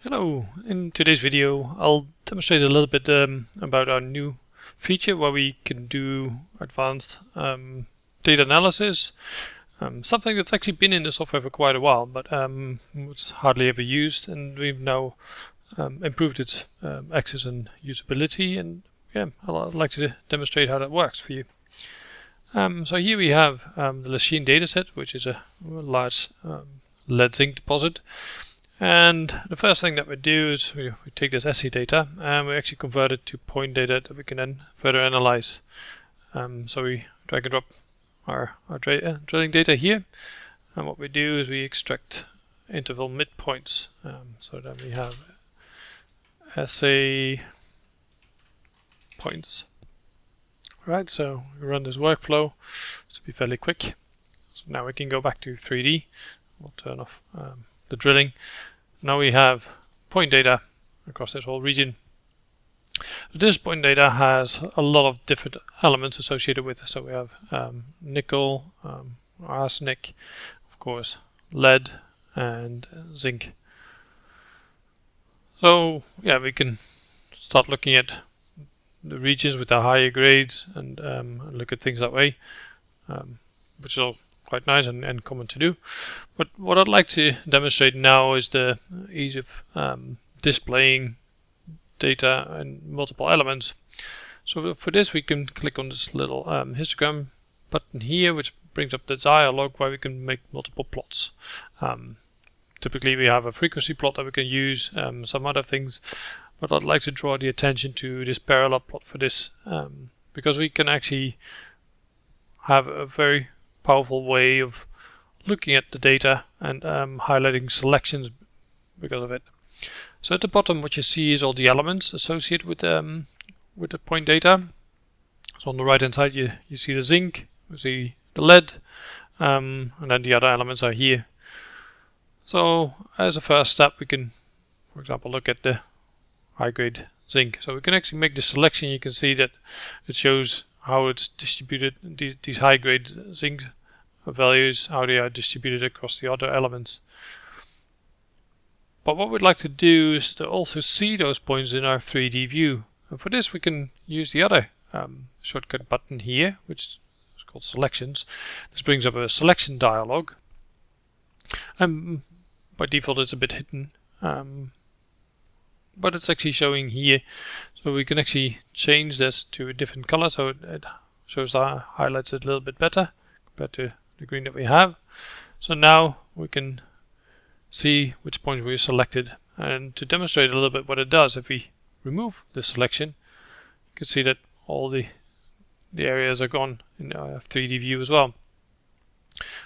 Hello, in today's video I'll demonstrate a little bit about our new feature where we can do advanced data analysis, something that's actually been in the software for quite a while but was hardly ever used, and we've now improved its access and usability, and yeah, I'd like to demonstrate how that works for you. So here we have the Lachine dataset, which is a large lead zinc deposit. And the first thing that we do is we take this SE data and we actually convert it to point data that we can then further analyze. So we drag and drop our drilling data here, and what we do is we extract interval midpoints. So then we have SA points. Right, so we run this workflow to be fairly quick. So now we can go back to 3D. We'll turn off the drilling. Now we have point data across this whole region. This point data has a lot of different elements associated with it. So we have nickel, arsenic, of course, lead, and zinc. So yeah, we can start looking at the regions with the higher grades and look at things that way, which is all quite nice and common to do. But what I'd like to demonstrate now is the ease of displaying data and multiple elements. So for this we can click on this little histogram button here, which brings up the dialog where we can make multiple plots. Typically we have a frequency plot that we can use, some other things, but I'd like to draw the attention to this parallel plot for this, because we can actually have a very powerful way of looking at the data and highlighting selections because of it. So at the bottom what you see is all the elements associated with the point data. So on the right hand side you see the zinc, you see the lead, and then the other elements are here. So as a first step we can, for example, look at the high grade zinc. So we can actually make the selection. You can see that it shows how it's distributed, these high grade zinc values, how they are distributed across the other elements. But what we'd like to do is to also see those points in our 3D view. And for this we can use the other shortcut button here, which is called selections. This brings up a selection dialog. And by default it's a bit hidden, but it's actually showing here. So we can actually change this to a different color, so it shows our highlights it a little bit better compared to the green that we have. So now we can see which points we selected, and to demonstrate a little bit what it does, if we remove the selection, you can see that all the areas are gone in our 3D view as well.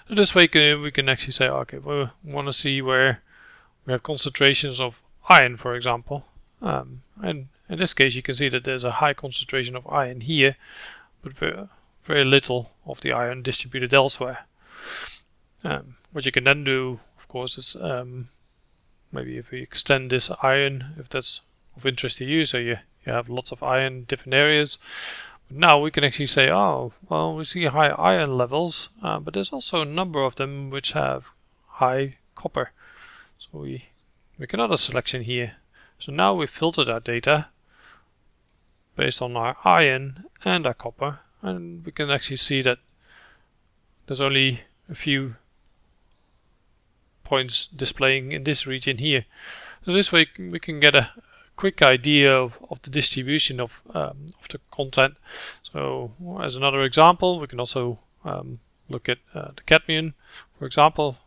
So this way we can actually say, okay, we want to see where we have concentrations of iron, for example, and in this case you can see that there's a high concentration of iron here, but very little of the iron distributed elsewhere. What you can then do, of course, is maybe if we extend this iron, if that's of interest to you, so you have lots of iron in different areas. But now we can actually say, oh, well, we see high iron levels, but there's also a number of them which have high copper. So we make another selection here. So now we've filtered our data based on our iron and our copper, and we can actually see that there's only a few points displaying in this region here. So this way we can get a quick idea of the distribution of the content. So as another example, we can also look at the cadmium, for example.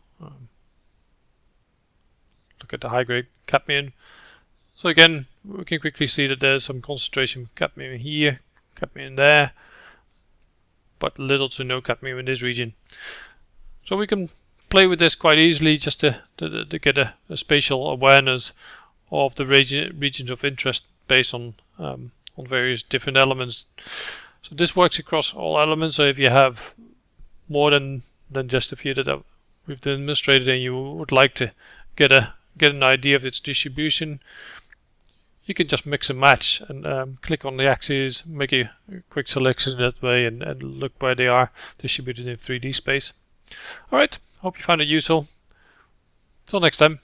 Look at the high grade cadmium. So again, we can quickly see that there's some concentration of cadmium here, cadmium there, but little to no cadmium in this region. So we can play with this quite easily just to get a spatial awareness of the regions of interest based on various different elements. So this works across all elements. So if you have more than just a few that we've demonstrated and you would like to get an idea of its distribution, you can just mix and match and click on the axes, make a quick selection that way, and look where they are distributed in 3D space. Alright, hope you found it useful. Till next time.